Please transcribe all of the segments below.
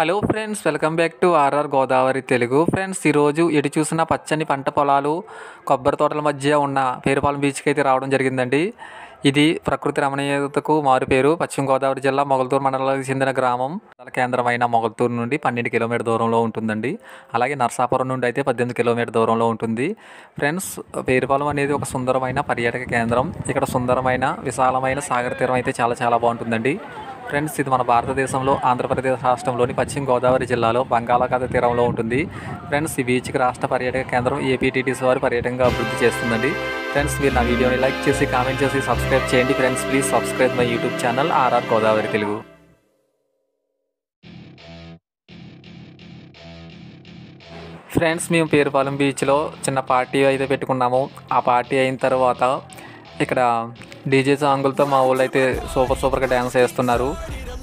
Hello friends, welcome back to RR Godavari Telugu. Friends, ఈరోజు ఎటు చూసిన పచ్చని పంట పొలాలు, కొబ్బరి తోటల మధ్య ఉన్న పేరుపాలెం బీచ్కి అయితే రావడం జరిగిందండి. ఇది ప్రకృతి రమణీయతకు మారుపేరు. పశ్చిమ గోదావరి జిల్లా మొగల్తూరు మండలానికి చెందిన గ్రామం. మండల కేంద్రమైన మొగల్తూరు నుండి 12 కిలోమీటర్ దూరంలో ఉంటుందండి. అలాగే నర్సాపురం నుండి అయితే 18 కిలోమీటర్ దూరంలో ఉంటుంది. ఫ్రెండ్స్, పేరుపాలెం అనేది ఒక సుందరమైన పర్యాటక కేంద్రం. ఇక్కడ సుందరమైన విశాలమైన సాగర తీరం అయితే చాలా బాగుంటుందండి. ఫ్రెండ్స్, ఇది మన భారతదేశంలో ఆంధ్రప్రదేశ్ రాష్ట్రంలోని పశ్చిమ గోదావరి జిల్లాలో బంగాళాఖాత తీరంలో ఉంటుంది. ఫ్రెండ్స్, ఈ బీచ్కి రాష్ట్ర పర్యాటక కేంద్రం ఏపీటీటీసీ వారు పర్యాటకంగా అభివృద్ధి చేస్తుందండి. ఫ్రెండ్స్, మీరు నా వీడియోని లైక్ చేసి, కామెంట్ చేసి, సబ్స్క్రైబ్ చేయండి. Friends, please subscribe my YouTube channel RR Godavari Telugu. Friends, మేము పేరుపాలెం బీచ్లో చిన్న పార్టీ అయితే పెట్టుకున్నాము. ఆ పార్టీ అయిన తర్వాత ఇక్కడ డీజే సాంగులతో మా వాళ్ళు అయితే సూపర్గా డ్యాన్స్ చేస్తున్నారు.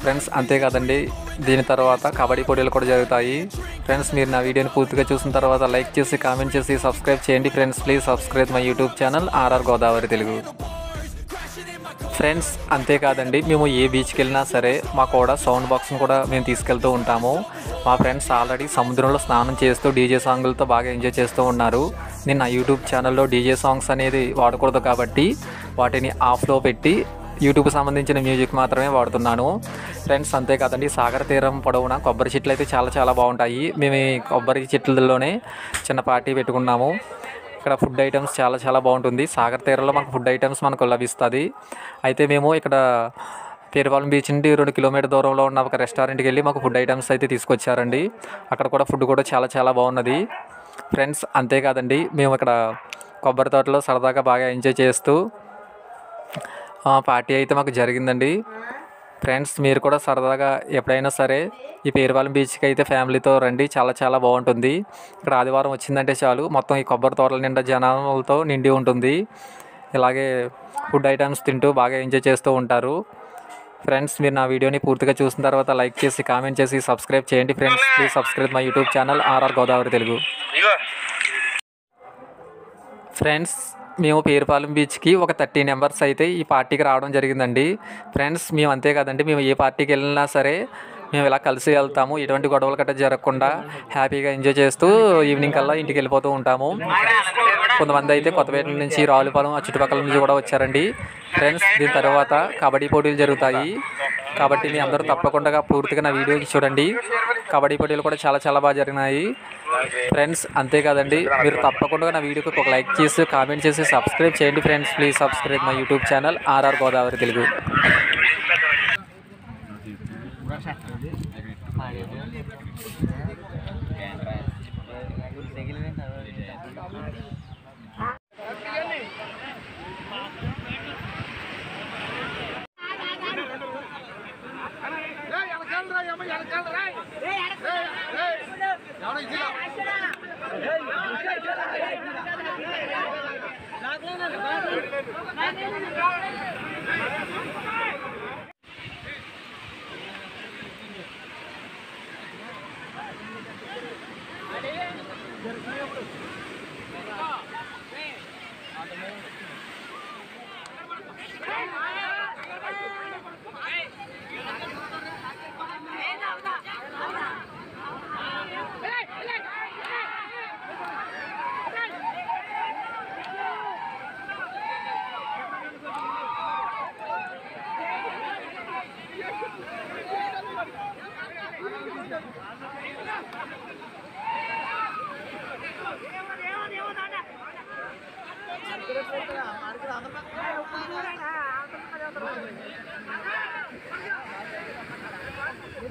ఫ్రెండ్స్, అంతేకాదండి, దీని తర్వాత కబడ్డీ పోటీలు కూడా జరుగుతాయి. ఫ్రెండ్స్, మీరు నా వీడియోని పూర్తిగా చూసిన తర్వాత లైక్ చేసి, కామెంట్ చేసి, సబ్స్క్రైబ్ చేయండి. Friends, please subscribe my YouTube channel RR Godavari Telugu. Friends, అంతేకాదండి, మేము ఏ బీచ్కి వెళ్ళినా సరే మా కూడా సౌండ్ బాక్స్ని కూడా మేము తీసుకెళ్తూ ఉంటాము. మా ఫ్రెండ్స్ ఆల్రెడీ సముద్రంలో స్నానం చేస్తూ డీజే సాంగులతో బాగా ఎంజాయ్ చేస్తూ ఉన్నారు. నేను నా యూట్యూబ్ ఛానల్లో డీజే సాంగ్స్ అనేది వాడకూడదు కాబట్టి వాటిని ఆఫ్లో పెట్టి యూట్యూబ్కి సంబంధించిన మ్యూజిక్ మాత్రమే వాడుతున్నాను. ఫ్రెండ్స్, అంతేకాదండి, సాగర తీరం పొడవునా కొబ్బరి చెట్లు అయితే చాలా బాగుంటాయి. మేము ఈ కొబ్బరి చెట్లలోనే చిన్న పార్టీ పెట్టుకున్నాము. ఇక్కడ ఫుడ్ ఐటమ్స్ చాలా బాగుంటుంది. సాగర తీరంలో మనకు ఫుడ్ ఐటమ్స్ మనకు లభిస్తుంది. అయితే మేము ఇక్కడ పేరుపాలెం బీచ్ నుండి 2 కిలోమీటర్ దూరంలో ఉన్న ఒక రెస్టారెంట్కి వెళ్ళి మాకు ఫుడ్ ఐటమ్స్ అయితే తీసుకొచ్చారండి. అక్కడ కూడా ఫుడ్ కూడా చాలా బాగున్నది. ఫ్రెండ్స్, అంతేకాదండి, మేము ఇక్కడ కొబ్బరి తోటలో సరదాగా బాగా ఎంజాయ్ చేస్తూ పార్టీ అయితే మాకు జరిగిందండి. ఫ్రెండ్స్, మీరు కూడా సరదాగా ఎప్పుడైనా సరే ఈ పేరుపాలెం బీచ్కి అయితే ఫ్యామిలీతో రండి. చాలా బాగుంటుంది. ఇక్కడ ఆదివారం వచ్చిందంటే చాలు, మొత్తం ఈ కొబ్బరి తోటల నిండా జనాలతో నిండి ఉంటుంది. ఇలాగే ఫుడ్ ఐటమ్స్ తింటూ బాగా ఎంజాయ్ చేస్తూ ఉంటారు. ఫ్రెండ్స్, మీరు నా వీడియోని పూర్తిగా చూసిన తర్వాత లైక్ చేసి, కామెంట్ చేసి, సబ్స్క్రైబ్ చేయండి. Friends, please subscribe my YouTube channel RR Godavari Telugu. Friends, మేము పేరుపాలెం బీచ్కి ఒక 30 మెంబర్స్ అయితే ఈ పార్టీకి రావడం జరిగిందండి. ఫ్రెండ్స్, మేము అంతే కదండి, మేము ఏ పార్టీకి వెళ్ళినా సరే మేము ఇలా కలిసి వెళ్తాము. ఎటువంటి గొడవలు గట్రా జరగకుండా హ్యాపీగా ఎంజాయ్ చేస్తూ ఈవినింగ్ కల్లా ఇంటికి వెళ్ళిపోతూ ఉంటాము. కొంతమంది అయితే కొత్తపేట నుంచి, రావులపాలెం, ఆ చుట్టుపక్కల నుంచి కూడా వచ్చారండి. ఫ్రెండ్స్, దీని తర్వాత కబడ్డీ పోటీలు జరుగుతాయి కాబట్టి మీ అందరూ తప్పకుండా పూర్తిగా నా వీడియోకి చూడండి. కబడ్డీ పోటీలు కూడా చాలా బాగా జరిగినాయి. ఫ్రెండ్స్, అంతేకాదండి, మీరు తప్పకుండా నా వీడియోకి ఒక లైక్ చేసి, కామెంట్ చేసి, సబ్స్క్రైబ్ చేయండి. Friends, please subscribe my YouTube channel RR Godavari Telugu.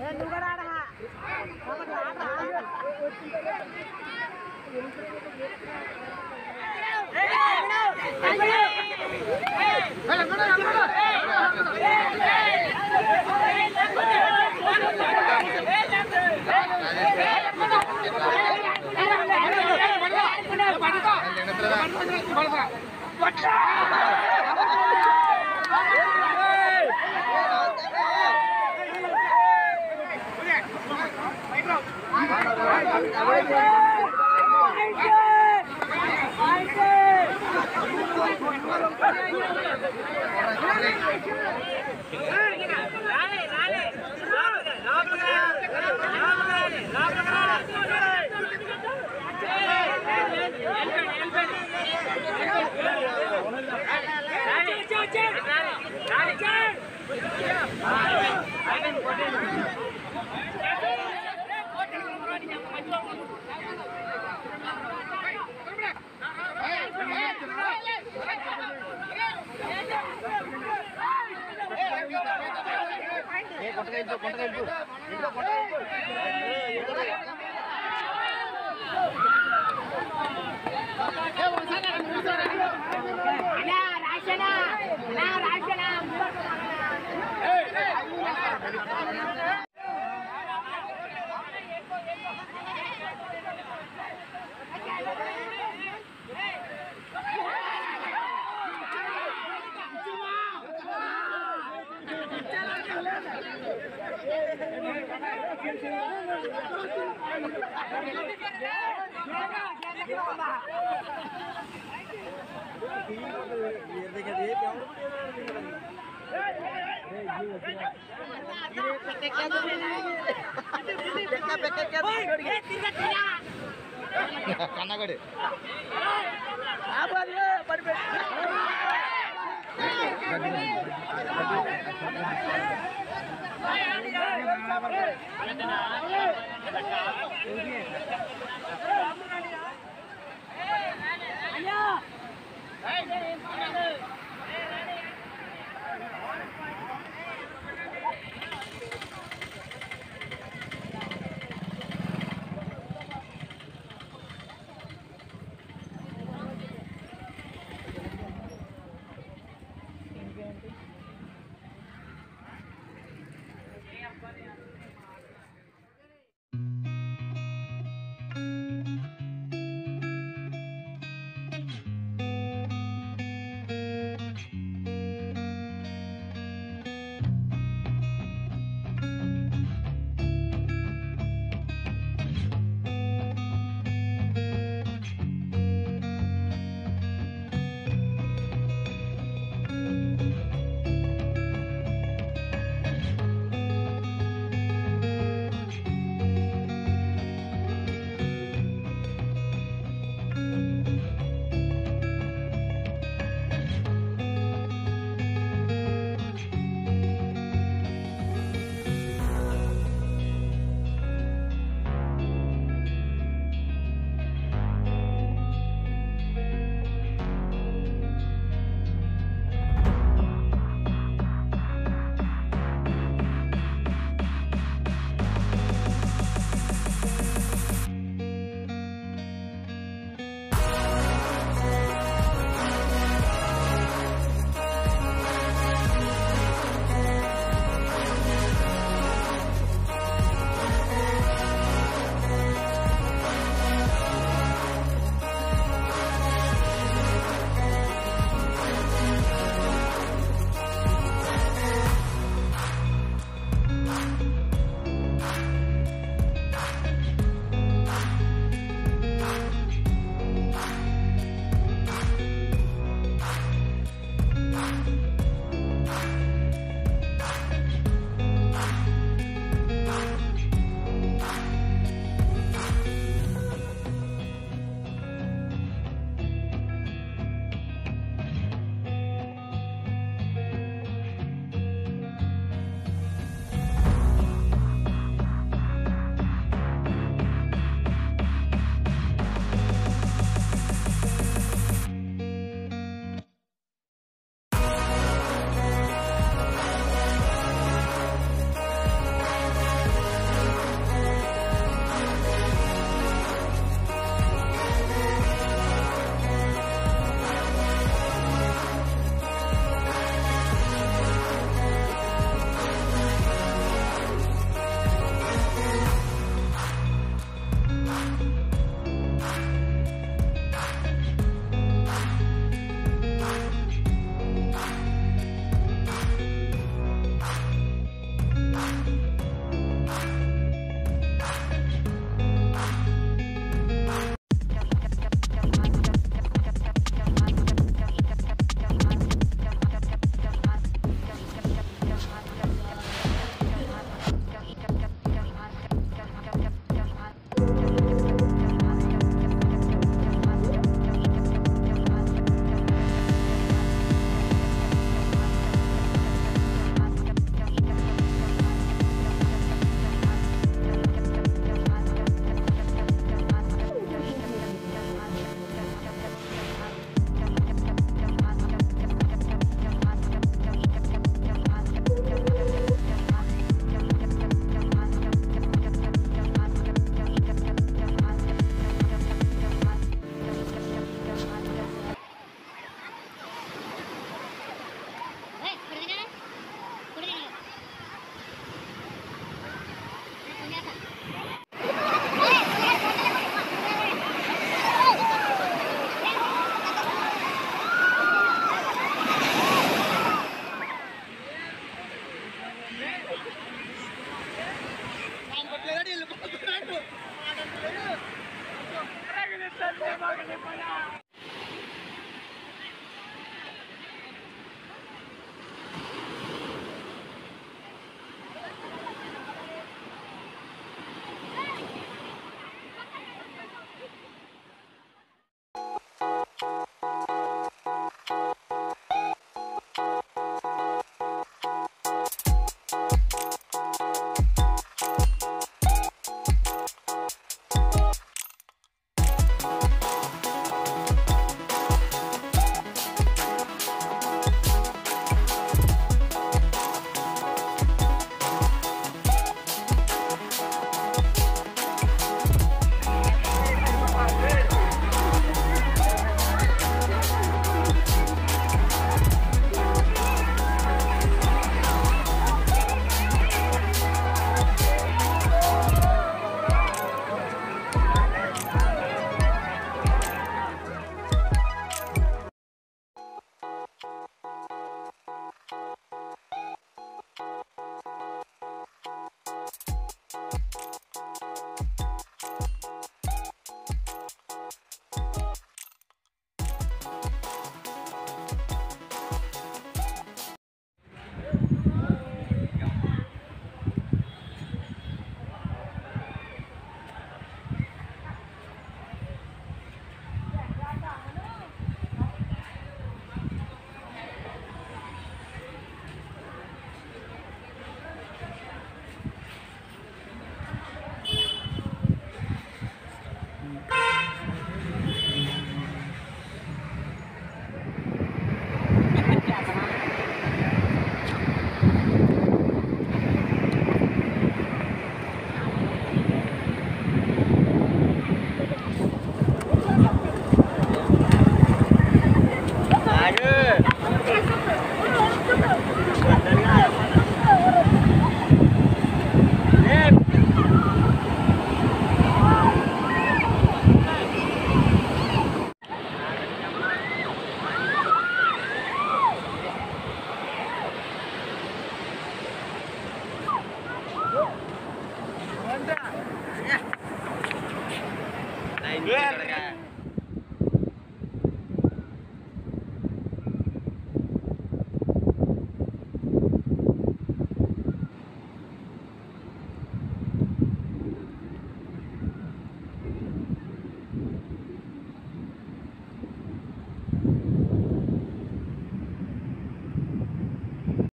Hey, కన్నగడి అయ్యా